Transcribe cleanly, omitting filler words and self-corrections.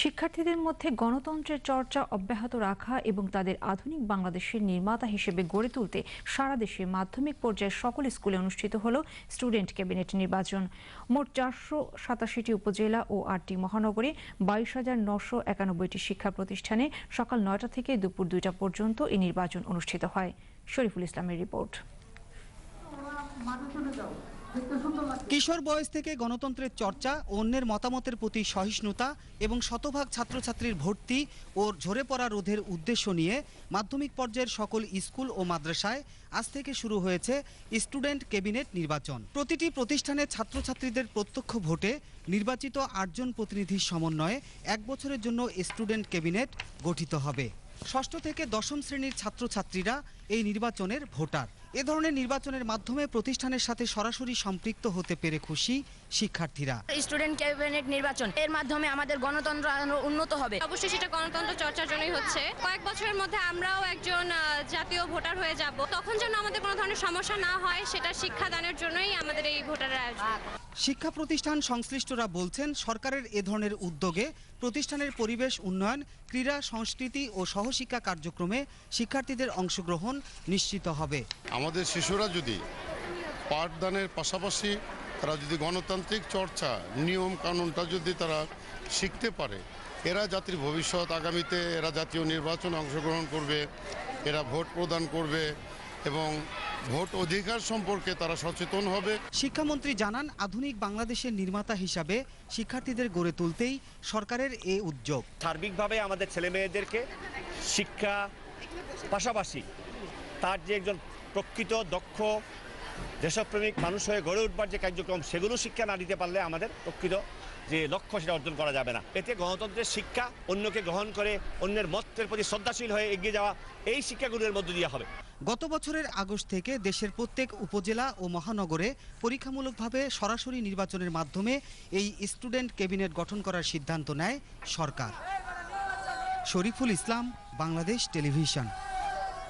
শিক্ষার্থীদের মধ্যে গণতন্ত্রের চর্চা অব্যাহত রাখা এবং তাদের আধুনিক বাংলাদেশের নির্মাতা হিসেবে গড়ে তুলতে সারা দেশে মাধ্যমিক পর্যায়ের সকল স্কুলে অনুষ্ঠিত হল স্টুডেন্ট ক্যাবিনেট নির্বাচন। মোট 487টি উপজেলা ও 8টি মহানগরে 22,991টি শিক্ষা প্রতিষ্ঠানে সকাল 9টা থেকে দুপুর 2টা পর্যন্ত এই নির্বাচন অনুষ্ঠিত হয়। শরীফুল ইসলামের রিপোর্ট। কিশোর বয়স থেকে গণতন্ত্রের চর্চা, অন্যের মতামতের প্রতি সহিষ্ণুতা এবং শতভাগ ছাত্রছাত্রীর ভর্তি ও ঝরে পড়া রোধের উদ্দেশ্য নিয়ে মাধ্যমিক পর্যায়ের সকল স্কুল ও মাদ্রাসায় আজ থেকে শুরু হয়েছে স্টুডেন্ট ক্যাবিনেট নির্বাচন। প্রতিটি প্রতিষ্ঠানে ছাত্রছাত্রীদের প্রত্যক্ষ ভোটে নির্বাচিত 8 জন প্রতিনিধির সমন্বয়ে 1 বছরের জন্য স্টুডেন্ট ক্যাবিনেট গঠিত হবে। ষষ্ঠ থেকে দশম শ্রেণীর ছাত্রছাত্রীরা এই নির্বাচনের ভোটার। এ ধরনের নির্বাচনের মাধ্যমে প্রতিষ্ঠানের সাথে সরাসরি সম্পৃক্ত হতে পেরে খুশি শিক্ষার্থীরা। স্টুডেন্ট ক্যাবিনেট নির্বাচন এর মাধ্যমে আমাদের গণতন্ত্র আরো উন্নত হবে। অবশ্যই সেটা গণতন্ত্র চর্চার জন্যই হচ্ছে। কয়েক বছরের মধ্যে আমরাও একজন জাতীয় ভোটার হয়ে যাব, তখন যেন আমাদের কোনো ধরনের সমস্যা না হয় সেটা শিক্ষাদানের জন্যই আমাদের এই ভোটারের আয়োজন। শিক্ষা প্রতিষ্ঠান সংশ্লিষ্টরা বলছেন, সরকারের এ ধরনের উদ্যোগে প্রতিষ্ঠানের পরিবেশ উন্নয়ন, ক্রীড়া, সংস্কৃতি ও সহশিক্ষা কার্যক্রমে শিক্ষার্থীদের অংশগ্রহণ নিশ্চিত হবে। আমাদের শিশুরা যদি পাঠদানের পাশাপাশি তারা যদি গণতান্ত্রিক চর্চা, নিয়ম কানুনটা যদি তারা শিখতে পারে, এরা জাতির ভবিষ্যৎ। আগামীতে এরা জাতীয় নির্বাচনে অংশগ্রহণ করবে, এরা ভোট প্রদান করবে এবং ভোট অধিকার সম্পর্কে তারা সচেতন হবে। শিক্ষামন্ত্রী জানান, আধুনিক বাংলাদেশের নির্মাতা হিসাবে শিক্ষার্থীদের গড়ে তুলতেই সরকারের এই উদ্যোগ। সার্বিকভাবে আমাদের ছেলেমেয়েদেরকে শিক্ষা পাশাপাশি তার যে একজন প্রকৃত দক্ষ দেশপ্রেমিক মানুষ হয়ে গড়ে উঠবার যে কার্যক্রম, সেগুলো শিক্ষা না দিতে পারলে আমাদের প্রকৃত যে লক্ষ্য সেটা অর্জন করা যাবে না। এতে গণতন্ত্রের শিক্ষা, অন্যকে গ্রহণ করে অন্যের মতের প্রতি শ্রদ্ধাশীল হয়ে এগিয়ে যাওয়া, এই শিক্ষাগুলোর মধ্য দিয়ে হবে। গত বছরের আগস্ট থেকে দেশের প্রত্যেক উপজেলা ও মহানগরে পরীক্ষামূলকভাবে সরাসরি নির্বাচনের মাধ্যমে এই স্টুডেন্ট ক্যাবিনেট গঠন করার সিদ্ধান্ত নেয় সরকার। শরীফুল ইসলাম, বাংলাদেশ টেলিভিশন।